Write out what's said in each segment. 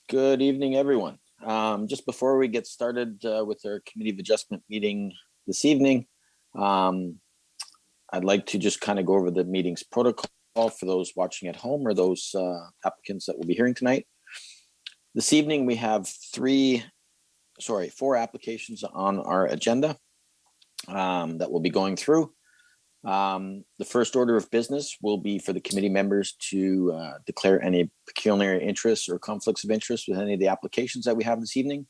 Good evening, everyone. Just before we get started with our Committee of Adjustment meeting this evening, I'd like to just kind of go over the meeting's protocol for those watching at home or those applicants that will be hearing tonight. This evening, we have four applications on our agenda that we'll be going through. The first order of business will be for the committee members to declare any pecuniary interests or conflicts of interest with any of the applications that we have this evening.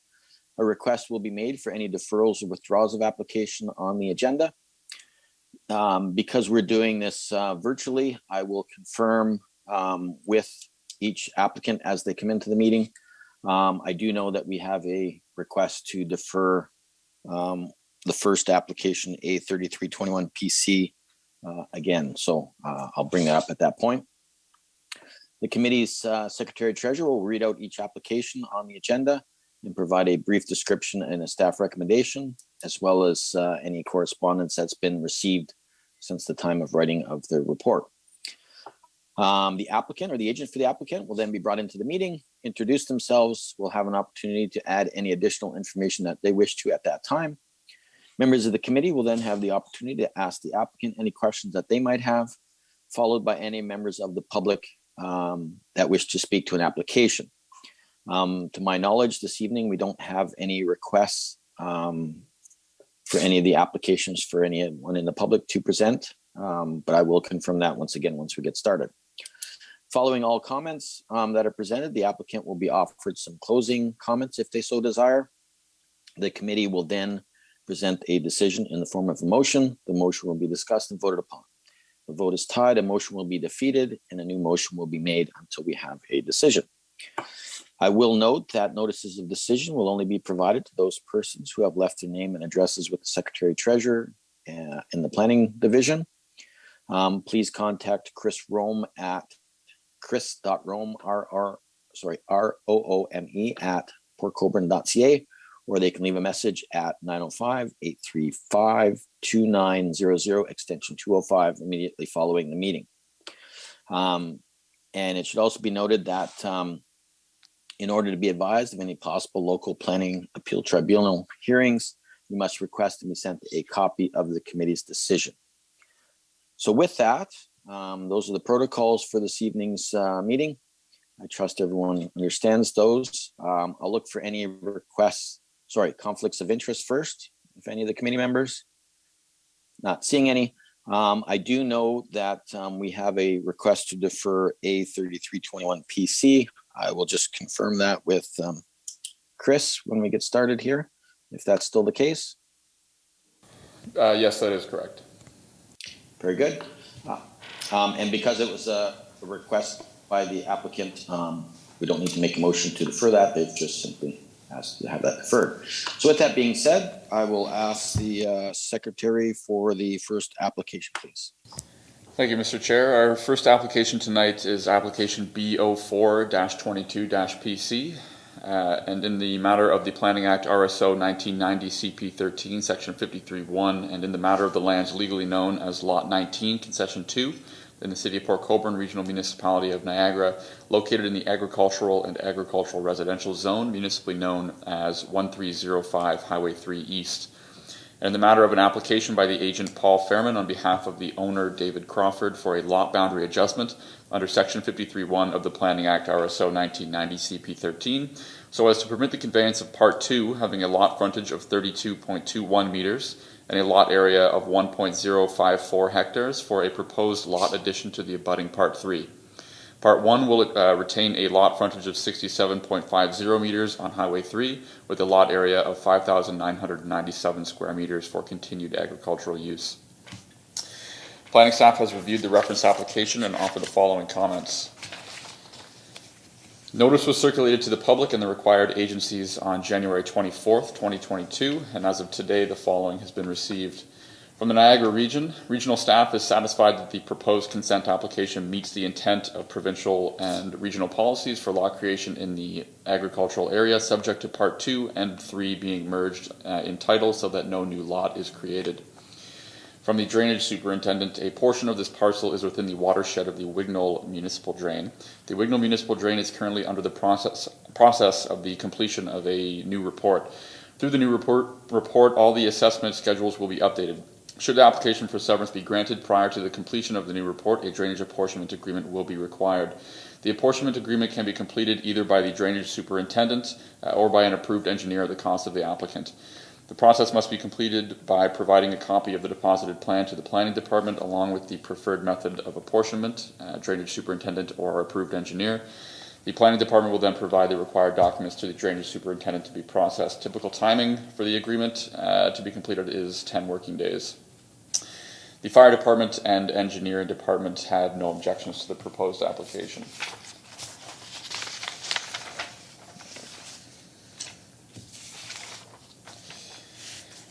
A request will be made for any deferrals or withdrawals of application on the agenda. Because we're doing this virtually, I will confirm with each applicant as they come into the meeting. I do know that we have a request to defer the first application, A3321 PC, again. So I'll bring that up at that point. The committee's secretary treasurer will read out each application on the agenda and provide a brief description and a staff recommendation, as well as any correspondence that's been received since the time of writing of the report. The applicant or the agent for the applicant will then be brought into the meeting, introduce themselves, will have an opportunity to add any additional information that they wish to at that time. Members of the committee will then have the opportunity to ask the applicant any questions that they might have, followed by any members of the public that wish to speak to an application. To my knowledge, this evening, we don't have any requests for any of the applications for anyone in the public to present, but I will confirm that once we get started. Following all comments that are presented, the applicant will be offered some closing comments if they so desire. The committee will then present a decision in the form of a motion. The motion will be discussed and voted upon. The vote is tied, a motion will be defeated, and a new motion will be made until we have a decision. I will note that notices of decision will only be provided to those persons who have left their name and addresses with the Secretary Treasurer in the Planning Division. Please contact Chris Rome at chris.rome, R-O-O-M-E at portcolborne.ca, or they can leave a message at 905-835-2900, extension 205, immediately following the meeting. And it should also be noted that in order to be advised of any possible local planning appeal tribunal hearings, you must request to be sent a copy of the committee's decision. So with that, those are the protocols for this evening's meeting. I trust everyone understands those. I'll look for any conflicts of interest first, if any of the committee members. Not seeing any. I do know that we have a request to defer A3321 PC. I will just confirm that with Chris when we get started here, if that's still the case. Yes, that is correct. Very good. And because it was a request by the applicant, we don't need to make a motion to defer that. They've just simply asked to have that deferred. So with that being said, I will ask the secretary for the first application, please. Thank you, Mr. Chair. Our first application tonight is application B04-22-PC. And in the matter of the Planning Act RSO 1990 CP 13, section 53.1, and in the matter of the lands legally known as Lot 19, concession 2, in the city of Port Colborne, regional municipality of Niagara, located in the agricultural and agricultural residential zone, municipally known as 1305 Highway 3 East. And in the matter of an application by the agent Paul Fairman on behalf of the owner David Crawford for a lot boundary adjustment under section 53.1 of the Planning Act RSO 1990 CP 13, so as to permit the conveyance of part 2 having a lot frontage of 32.21 meters and a lot area of 1.054 hectares for a proposed lot addition to the abutting part 3. Part 1 will retain a lot frontage of 67.50 meters on Highway 3 with a lot area of 5,997 square meters for continued agricultural use. Planning staff has reviewed the reference application and offered the following comments. Notice was circulated to the public and the required agencies on January 24th, 2022, and as of today, the following has been received. From the Niagara region, regional staff is satisfied that the proposed consent application meets the intent of provincial and regional policies for lot creation in the agricultural area, subject to Part 2 and 3 being merged in title so that no new lot is created. From the drainage superintendent, a portion of this parcel is within the watershed of the Wignall Municipal Drain. The Wignall Municipal Drain is currently under the process of the completion of a new report. Through the new report, all the assessment schedules will be updated. Should the application for severance be granted prior to the completion of the new report, a drainage apportionment agreement will be required. The apportionment agreement can be completed either by the drainage superintendent or by an approved engineer at the cost of the applicant. The process must be completed by providing a copy of the deposited plan to the planning department along with the preferred method of apportionment, drainage superintendent or approved engineer. The planning department will then provide the required documents to the drainage superintendent to be processed. Typical timing for the agreement to be completed is 10 working days. The fire department and engineering department had no objections to the proposed application.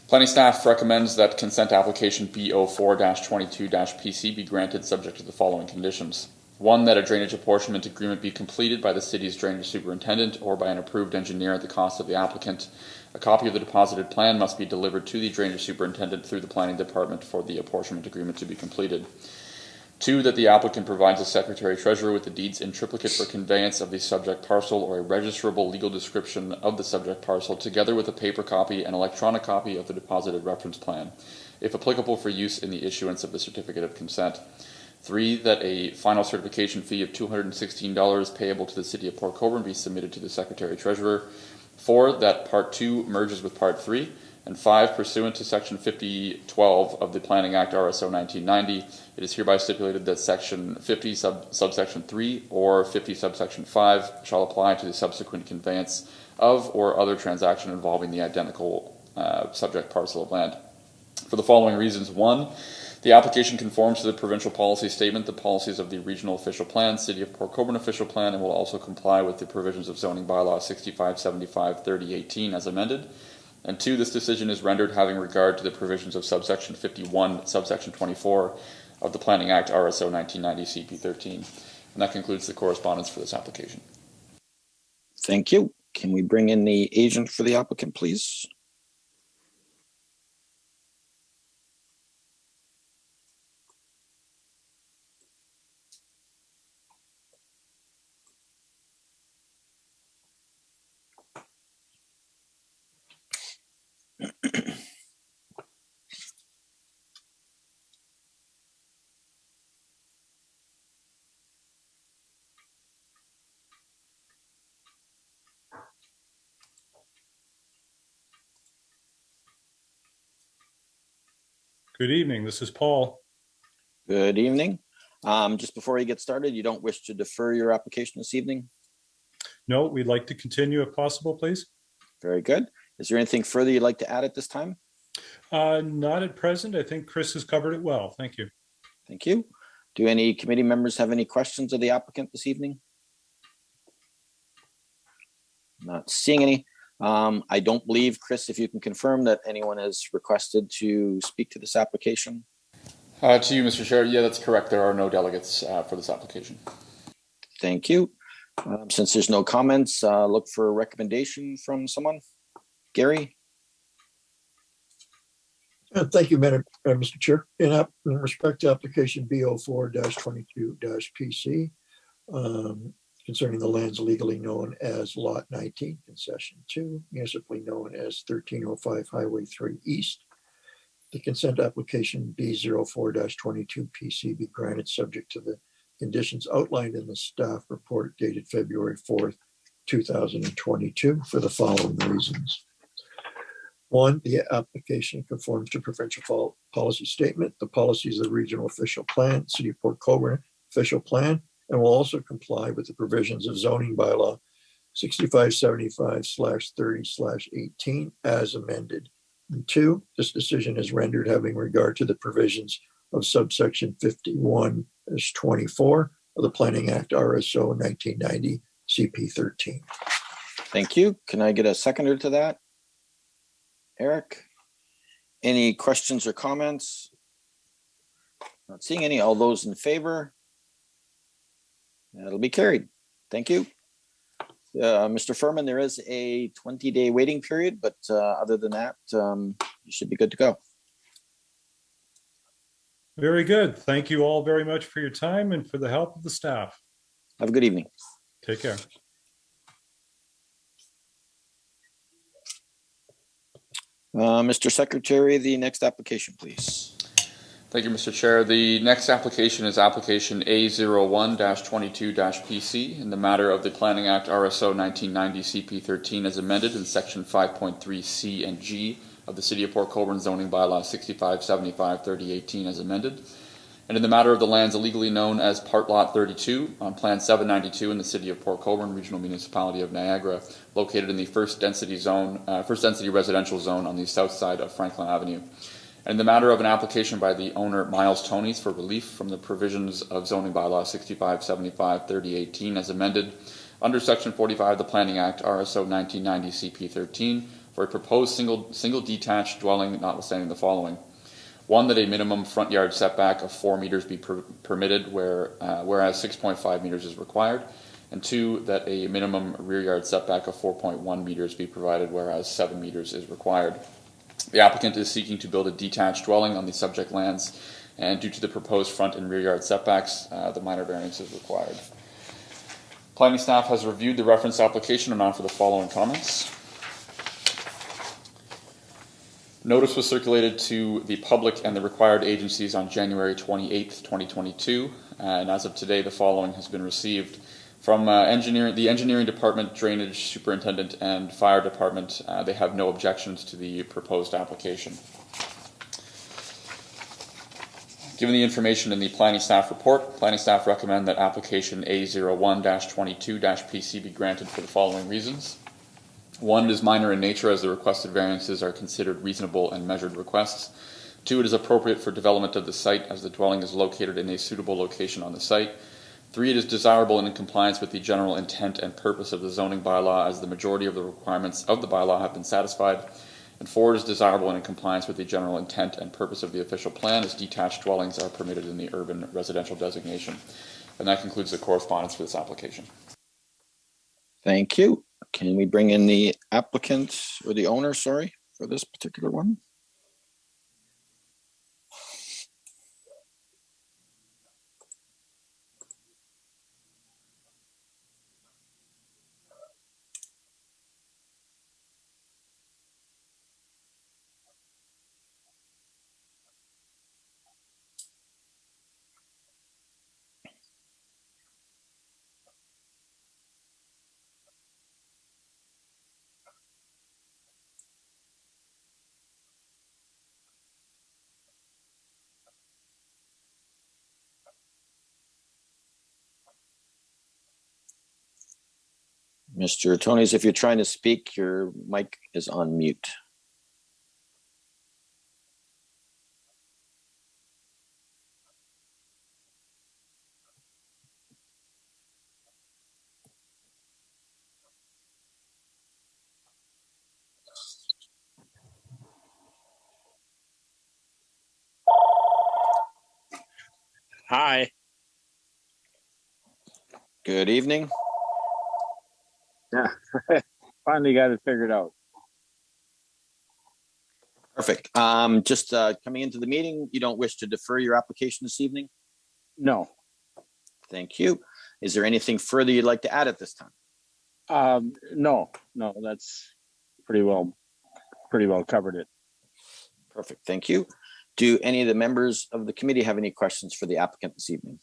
Planning staff recommends that consent application B04-22-PC be granted subject to the following conditions. 1, that a drainage apportionment agreement be completed by the city's drainage superintendent or by an approved engineer at the cost of the applicant. A copy of the deposited plan must be delivered to the drainage superintendent through the planning department for the apportionment agreement to be completed. 2, that the applicant provides the secretary treasurer with the deeds in triplicate for conveyance of the subject parcel or a registrable legal description of the subject parcel, together with a paper copy and electronic copy of the deposited reference plan, if applicable for use in the issuance of the certificate of consent. 3, that a final certification fee of $216 payable to the City of Port Colborne be submitted to the secretary treasurer. 4, that Part 2 merges with Part 3. And 5, pursuant to Section 5012 of the Planning Act RSO 1990, it is hereby stipulated that Section 50 subsection 3 or 50 subsection 5 shall apply to the subsequent conveyance of or other transaction involving the identical subject parcel of land. For the following reasons: 1, the application conforms to the provincial policy statement, the policies of the regional official plan, City of Port Colborne official plan, and will also comply with the provisions of zoning bylaw 6575/3018 as amended. And 2, this decision is rendered having regard to the provisions of subsection 51, subsection 24 of the Planning Act RSO 1990 CP 13. And that concludes the correspondence for this application. Thank you. Can we bring in the agent for the applicant, please? Good evening. This is Paul. Good evening. Just before you get started, you don't wish to defer your application this evening? No, we'd like to continue if possible, please. Very good. Is there anything further you'd like to add at this time? Not at present. I think Chris has covered it well. Thank you. Thank you. Do any committee members have any questions of the applicant this evening? Not seeing any. I don't believe, Chris, if you can confirm that anyone has requested to speak to this application. To you, Mr. Chair. Yeah, that's correct. There are no delegates for this application. Thank you. Since there's no comments, look for a recommendation from someone. Gary? Thank you, Mr. Chair. In respect to application B04-22-PC, concerning the lands legally known as Lot 19, Concession 2, municipally known as 1305 Highway 3 East, the consent application B04-22PC be granted subject to the conditions outlined in the staff report dated February 4th, 2022 for the following reasons. 1, the application conforms to provincial policy statement, the policies of the regional official plan, City of Port Colborne official plan, and will also comply with the provisions of zoning bylaw 6575/30/18 as amended. And 2, this decision is rendered having regard to the provisions of subsection 51-24 of the Planning Act RSO 1990 CP 13. Thank you. Can I get a seconder to that? Eric? Any questions or comments? Not seeing any. All those in favor? That'll be carried. Thank you. Mr. Furman, there is a 20-day waiting period, but other than that, you should be good to go. Very good. Thank you all very much for your time and for the help of the staff. Have a good evening. Take care. Mr. Secretary, the next application, please. Thank you, Mr. Chair. The next application is application A01-22-PC in the matter of the Planning Act RSO 1990 CP13 as amended in section 5.3C and G of the City of Port Colborne zoning bylaw 6575/3018 as amended, and in the matter of the lands illegally known as Part Lot 32 on Plan 792 in the City of Port Colborne, Regional Municipality of Niagara, located in the first density residential zone on the south side of Franklin Avenue. And in the matter of an application by the owner Miles Tonys for relief from the provisions of zoning bylaw 6575/3018 as amended under section 45 of the Planning Act RSO 1990 CP13 for a proposed single detached dwelling notwithstanding the following. One, that a minimum front yard setback of 4 meters be permitted whereas 6.5 meters is required. And two, that a minimum rear yard setback of 4.1 meters be provided whereas 7 meters is required. The applicant is seeking to build a detached dwelling on the subject lands, and due to the proposed front and rear yard setbacks, the minor variance is required. Planning staff has reviewed the reference application and offer the following comments. Notice was circulated to the public and the required agencies on January 28th, 2022, and as of today, the following has been received. From the engineering department, drainage superintendent, and fire department, they have no objections to the proposed application. Given the information in the planning staff report, planning staff recommend that application A01-22-PC be granted for the following reasons. One, it is minor in nature as the requested variances are considered reasonable and measured requests. Two, it is appropriate for development of the site as the dwelling is located in a suitable location on the site. Three, it is desirable and in compliance with the general intent and purpose of the zoning bylaw as the majority of the requirements of the bylaw have been satisfied. And four, it is desirable and in compliance with the general intent and purpose of the official plan as detached dwellings are permitted in the urban residential designation. And that concludes the correspondence for this application. Thank you. Can we bring in the applicant or the owner, sorry, for this particular one? Mr. Tonys, if you're trying to speak, your mic is on mute. Hi. Good evening. Yeah, finally got it figured out. Perfect. Just coming into the meeting, you don't wish to defer your application this evening? No. Thank you. Is there anything further you'd like to add at this time? No, that's pretty well covered it. Perfect. Thank you. Do any of the members of the committee have any questions for the applicant this evening?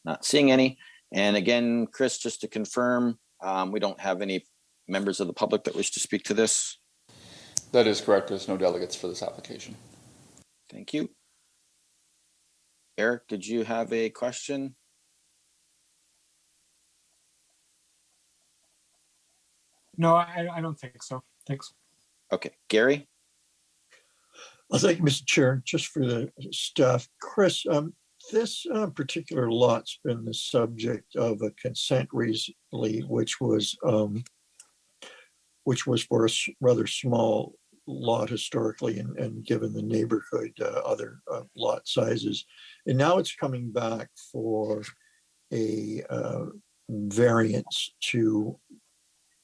Not seeing any. And again, Chris, just to confirm, we don't have any members of the public that wish to speak to this. That is correct. There's no delegates for this application. Thank you. Eric, did you have a question? No, I don't think so. Thanks. Okay. Gary? Well, thank you, Mr. Chair. Just for the staff, Chris, this particular lot's been the subject of a consent recently, which was for a rather small lot historically, and given the neighborhood, other lot sizes. And now it's coming back for a variance to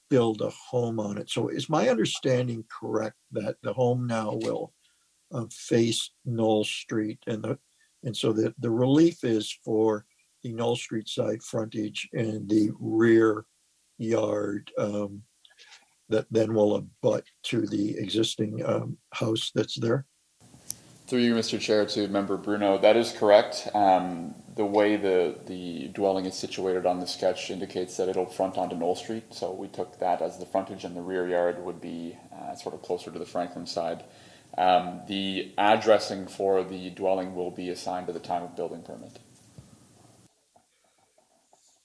build a home on it. So is my understanding correct that the home now will face Knoll Street, and so the relief is for the Knoll Street side frontage and the rear yard that then will abut to the existing house that's there. Through you, Mr. Chair, to Member Bruno, that is correct. The way the dwelling is situated on the sketch indicates that it'll front onto Knoll Street, so we took that as the frontage, and the rear yard would be sort of closer to the Franklin side. The addressing for the dwelling will be assigned at the time of building permit.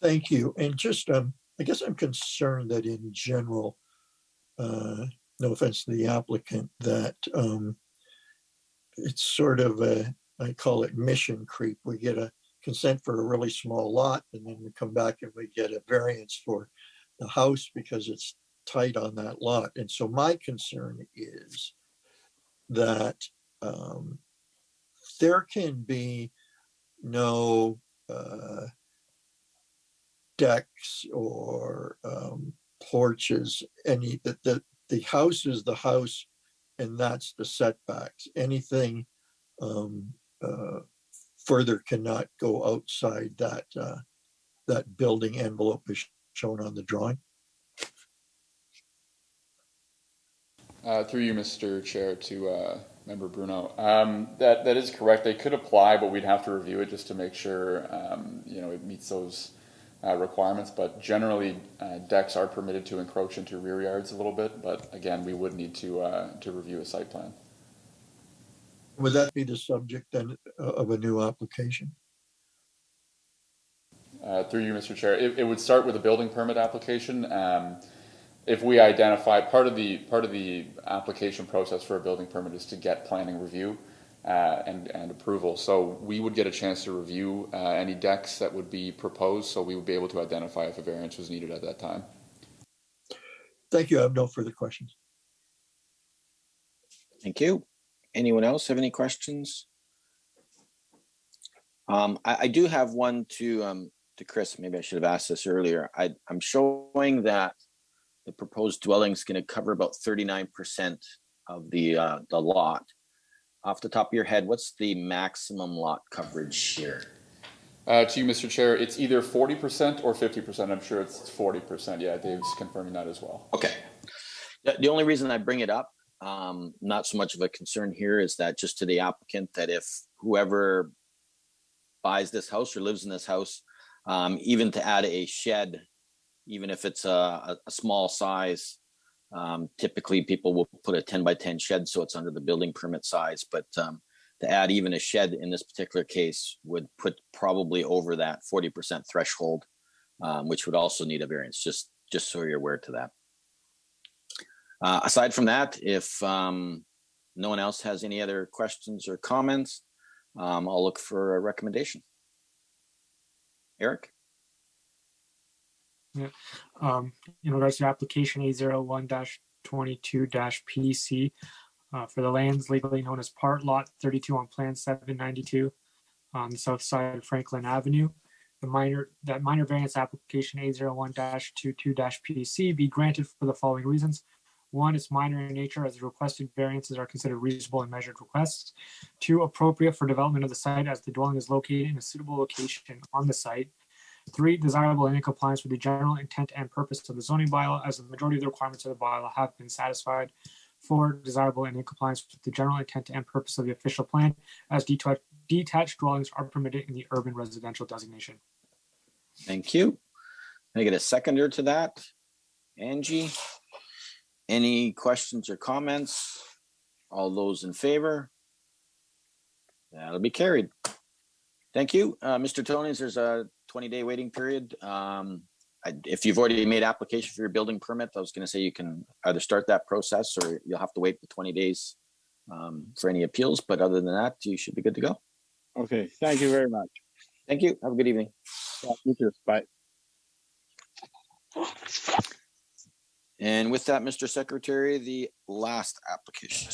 Thank you. And just, I guess I'm concerned that in general, no offense to the applicant, that it's sort of I call it mission creep. We get a consent for a really small lot, and then we come back and we get a variance for the house because it's tight on that lot. And so my concern is that there can be no decks or porches, that the house is the house, and that's the setbacks. Anything further cannot go outside that building envelope is shown on the drawing. Through you, Mr. Chair, to Member Bruno. That is correct. They could apply, but we'd have to review it just to make sure it meets those requirements. But generally, decks are permitted to encroach into rear yards a little bit. But again, we would need to review a site plan. Would that be the subject then of a new application? Through you, Mr. Chair, it would start with a building permit application. If we identify part of the application process for a building permit is to get planning review and approval. So we would get a chance to review any decks that would be proposed. So we would be able to identify if a variance was needed at that time. Thank you. I have no further questions. Thank you. Anyone else have any questions? I do have one to Chris. Maybe I should have asked this earlier. I'm showing that the proposed dwelling is going to cover about 39% of the lot. Off the top of your head, what's the maximum lot coverage here? To you, Mr. Chair, it's either 40% or 50%. I'm sure it's 40%. Yeah, Dave's confirming that as well. Okay. The only reason I bring it up, not so much of a concern here, is that just to the applicant, that if whoever buys this house or lives in this house, even to add a shed, even if it's a small size, typically people will put a 10 by 10 shed so it's under the building permit size. But to add even a shed in this particular case would put probably over that 40% threshold, which would also need a variance, just so you're aware to that. Aside from that, if no one else has any other questions or comments, I'll look for a recommendation. Eric? Yeah. In regards to application A01-22-PC for the lands legally known as Part Lot 32 on Plan 792 on the south side of Franklin Avenue, minor variance application A01-22-PC be granted for the following reasons. One, it's minor in nature as the requested variances are considered reasonable and measured requests. Two, appropriate for development of the site as the dwelling is located in a suitable location on the site. Three, desirable and in compliance with the general intent and purpose of the zoning bylaw as the majority of the requirements of the bylaw have been satisfied. Four, desirable and in compliance with the general intent and purpose of the official plan as detached dwellings are permitted in the urban residential designation. Thank you. Can I get a seconder to that? Angie? Any questions or comments? All those in favor? That'll be carried. Thank you. Mr. Tonys, there's a 20-day waiting period. If you've already made application for your building permit, I was going to say you can either start that process or you'll have to wait the 20 days for any appeals. But other than that, you should be good to go. Okay, thank you very much. Thank you. Have a good evening. Yeah, you too. Bye. And with that, Mr. Secretary, the last application.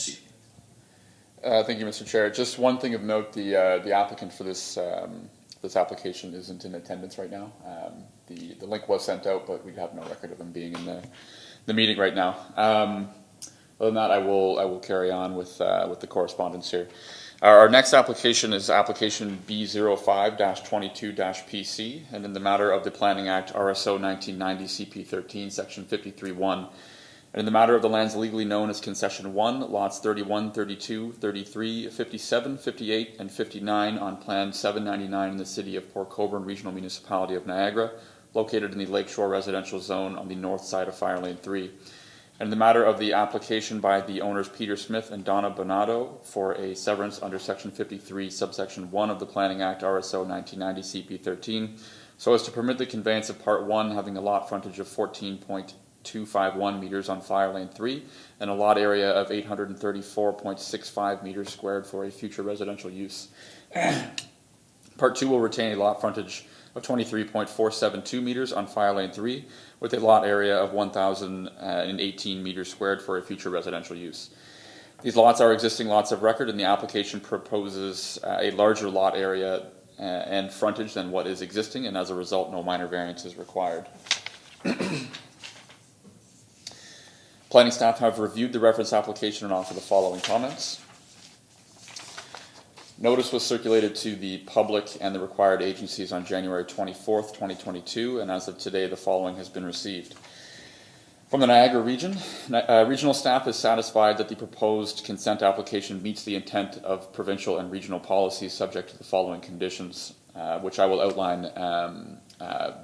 Thank you, Mr. Chair. Just one thing of note: the applicant for this application isn't in attendance right now. The link was sent out, but we have no record of him being in the meeting right now. Other than that, I will carry on with the correspondence here. Our next application is application B05-22-PC, and in the matter of the Planning Act RSO 1990 CP 13, section 53(1). And in the matter of the lands legally known as Concession 1, lots 31, 32, 33, 57, 58, and 59 on Plan 799 in the city of Port Colborne, Regional Municipality of Niagara, located in the Lakeshore Residential Zone on the north side of Fire Lane 3. And in the matter of the application by the owners Peter Smith and Donna Bonato for a severance under Section 53, subsection 1 of the Planning Act RSO 1990 CP 13, so as to permit the conveyance of Part 1 having a lot frontage of 14.251 meters on Fire Lane 3 and a lot area of 834.65 meters squared for a future residential use. Part 2 will retain a lot frontage of 23.472 meters on Fire Lane 3 with a lot area of 1,018 meters squared for a future residential use. These lots are existing lots of record, and the application proposes a larger lot area and frontage than what is existing, and as a result, no minor variance is required. Planning staff have reviewed the reference application and offer the following comments. Notice was circulated to the public and the required agencies on January 24th, 2022, and as of today, the following has been received. From the Niagara region, regional staff is satisfied that the proposed consent application meets the intent of provincial and regional policies subject to the following conditions, which I will outline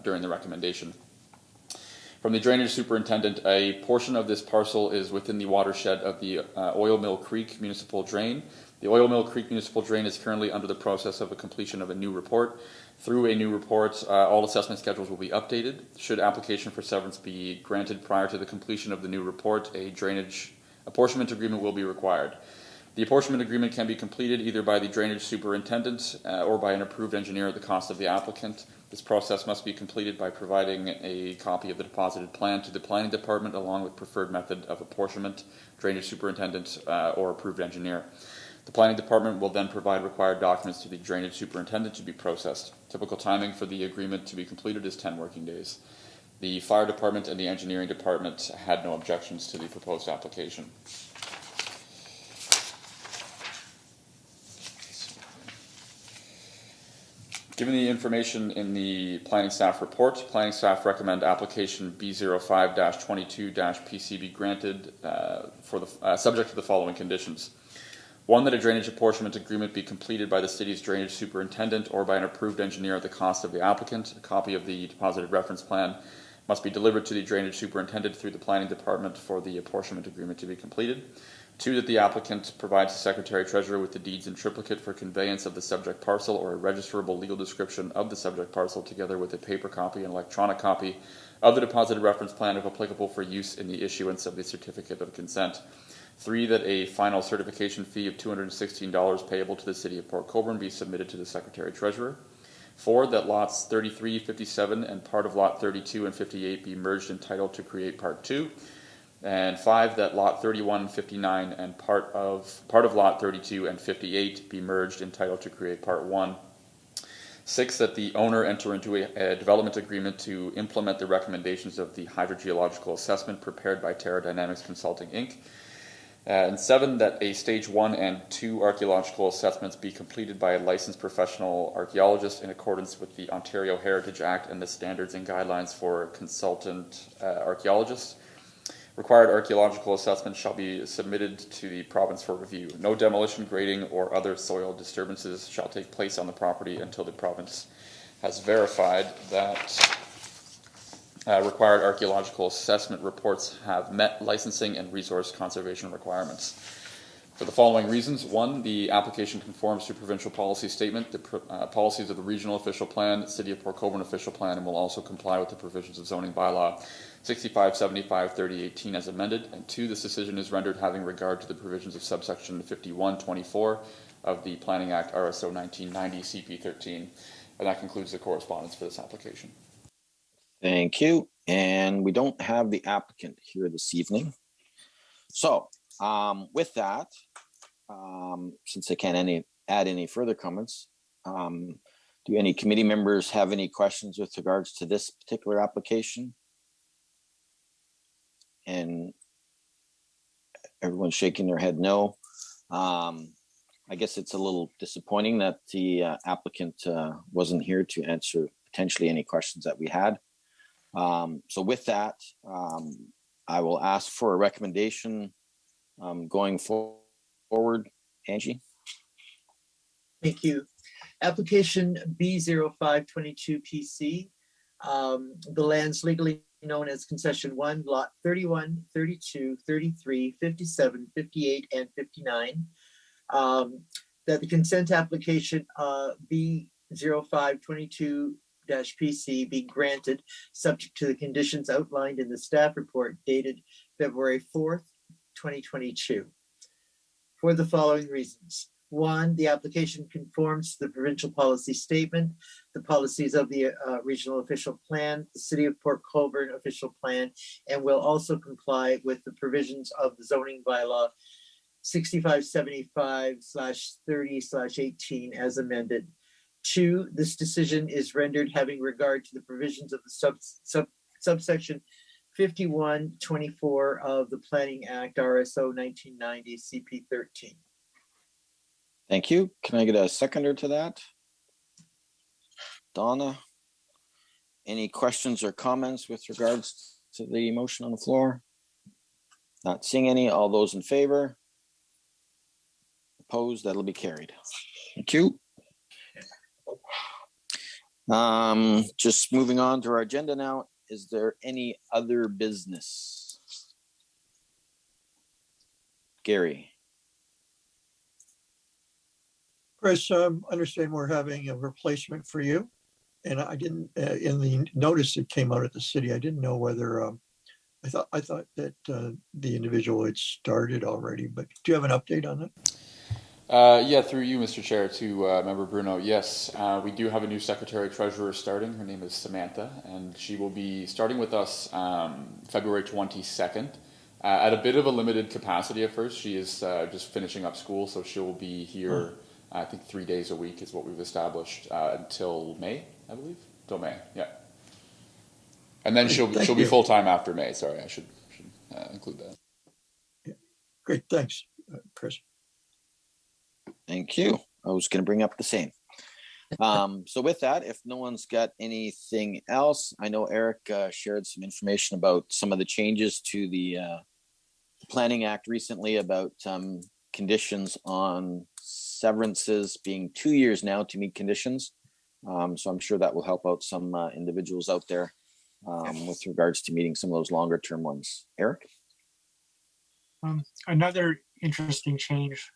during the recommendation. From the drainage superintendent, a portion of this parcel is within the watershed of the Oil Mill Creek Municipal Drain. The Oil Mill Creek Municipal Drain is currently under the process of a completion of a new report. Through a new report, all assessment schedules will be updated. Should application for severance be granted prior to the completion of the new report, a drainage apportionment agreement will be required. The apportionment agreement can be completed either by the drainage superintendent or by an approved engineer at the cost of the applicant. This process must be completed by providing a copy of the deposited plan to the planning department along with preferred method of apportionment, drainage superintendent, or approved engineer. The planning department will then provide required documents to the drainage superintendent to be processed. Typical timing for the agreement to be completed is 10 working days. The fire department and the engineering department had no objections to the proposed application. Given the information in the planning staff report, planning staff recommend application B05-22-PC be granted subject to the following conditions. 1, that a drainage apportionment agreement be completed by the city's drainage superintendent or by an approved engineer at the cost of the applicant. A copy of the deposited reference plan must be delivered to the drainage superintendent through the planning department for the apportionment agreement to be completed. 2, that the applicant provides the secretary treasurer with the deeds in triplicate for conveyance of the subject parcel or a registerable legal description of the subject parcel together with a paper copy and electronic copy of the deposited reference plan if applicable for use in the issuance of the certificate of consent. 3, that a final certification fee of $216 payable to the city of Port Colborne be submitted to the secretary treasurer. 4, that lots 33, 57, and part of lot 32 and 58 be merged in title to create part 2. And 5, that lot 31, 59, and part of lot 32 and 58 be merged in title to create part 1. 6, that the owner enter into a development agreement to implement the recommendations of the hydrogeological assessment prepared by Terra Dynamics Consulting, Inc. And 7, that a stage 1 and 2 archaeological assessments be completed by a licensed professional archaeologist in accordance with the Ontario Heritage Act and the standards and guidelines for consultant archaeologists. Required archaeological assessments shall be submitted to the province for review. No demolition, grading, or other soil disturbances shall take place on the property until the province has verified that required archaeological assessment reports have met licensing and resource conservation requirements. For the following reasons: 1, the application conforms to provincial policy statement, the policies of the regional official plan, City of Port Colborne official plan, and will also comply with the provisions of zoning bylaw 6575/3018 as amended. And 2, this decision is rendered having regard to the provisions of subsection 5124 of the Planning Act RSO 1990 CP 13. And that concludes the correspondence for this application. Thank you. And we don't have the applicant here this evening. So with that, since I can't add any further comments, do any committee members have any questions with regards to this particular application? And Everyone's shaking their head no. I guess it's a little disappointing that the applicant wasn't here to answer potentially any questions that we had. So with that, I will ask for a recommendation going forward. Angie? Thank you. Application B0522 PC. The lands legally known as concession 1, lot 31, 32, 33, 57, 58, and 59. That the consent application B0522 PC be granted, subject to the conditions outlined in the staff report dated February 4th, 2022. For the following reasons. 1, the application conforms to the provincial policy statement, the policies of the regional official plan, the City of Port Colborne official plan, and will also comply with the provisions of the zoning bylaw 6575/30/18 as amended. 2, this decision is rendered having regard to the provisions of the subsection 5124 of the Planning Act RSO 1990 CP 13. Thank you. Can I get a seconder to that? Donna, any questions or comments with regards to the motion on the floor? Not seeing any. All those in favor? Opposed? That'll be carried. Thank you. Just moving on to our agenda now. Is there any other business? Gary. Chris, understand we're having a replacement for you. And I didn't, in the notice that came out at the city, I didn't know whether, I thought that the individual had started already, but do you have an update on that? Yeah, through you, Mr. Chair, to Member Bruno. Yes, we do have a new Secretary Treasurer starting. Her name is Samantha, and she will be starting with us February 22nd. At a bit of a limited capacity at first. She is just finishing up school, so she'll be here, I think 3 days a week is what we've established until May, I believe. Till May, yeah. And then she'll be full-time after May. Sorry, I should include that. Yeah. Great, thanks, Chris. Thank you. I was going to bring up the same. So with that, if no one's got anything else, I know Eric shared some information about some of the changes to the Planning Act recently about conditions on severances being 2 years now to meet conditions. So I'm sure that will help out some individuals out there with regards to meeting some of those longer term ones. Eric? Another interesting change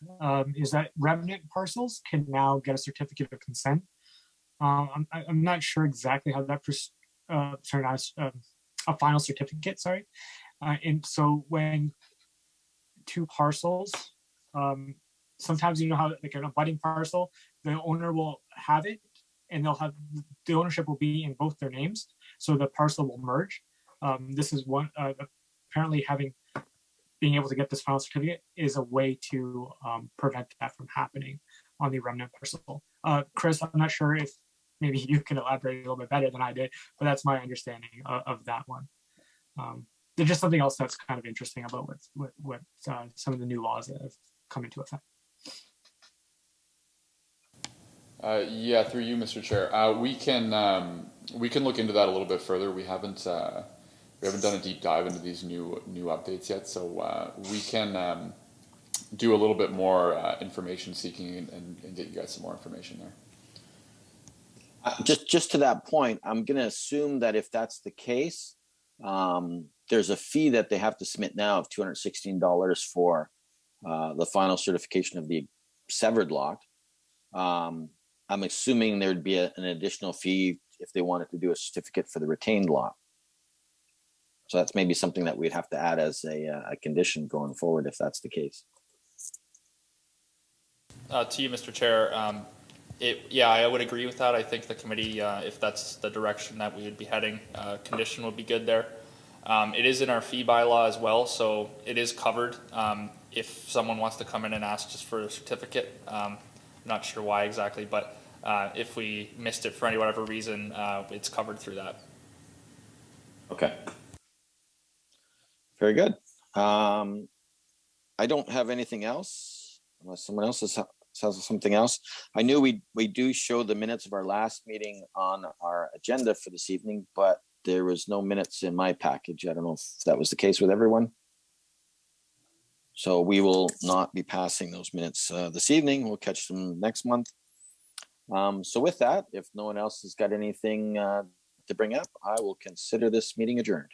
is that remnant parcels can now get a certificate of consent. I'm not sure exactly how that a final certificate, sorry. And so when two parcels, sometimes you know how like an abutting parcel, the owner will have it and they'll have the ownership will be in both their names. So the parcel will merge. This is one apparently being able to get this final certificate is a way to prevent that from happening on the remnant parcel. Chris, I'm not sure if maybe you can elaborate a little bit better than I did, but that's my understanding of that one. There's just something else that's kind of interesting about what some of the new laws that have come into effect. Yeah, through you, Mr. Chair. We can look into that a little bit further. We haven't done a deep dive into these new updates yet, so we can do a little bit more information seeking and get you guys some more information there. Just to that point, I'm going to assume that if that's the case, there's a fee that they have to submit now of $216 for the final certification of the severed lot. I'm assuming there'd be an additional fee if they wanted to do a certificate for the retained lot. So that's maybe something that we'd have to add as a condition going forward if that's the case. To you, Mr. Chair, yeah, I would agree with that. I think the committee, if that's the direction that we would be heading, condition would be good there. It is in our fee bylaw as well, so it is covered. If someone wants to come in and ask just for a certificate, I'm not sure why exactly, but if we missed it for any whatever reason, it's covered through that. Okay. Very good. I don't have anything else unless someone else has something else. I knew we do show the minutes of our last meeting on our agenda for this evening, but there was no minutes in my package. I don't know if that was the case with everyone. So we will not be passing those minutes this evening. We'll catch them next month. So with that, if no one else has got anything to bring up, I will consider this meeting adjourned.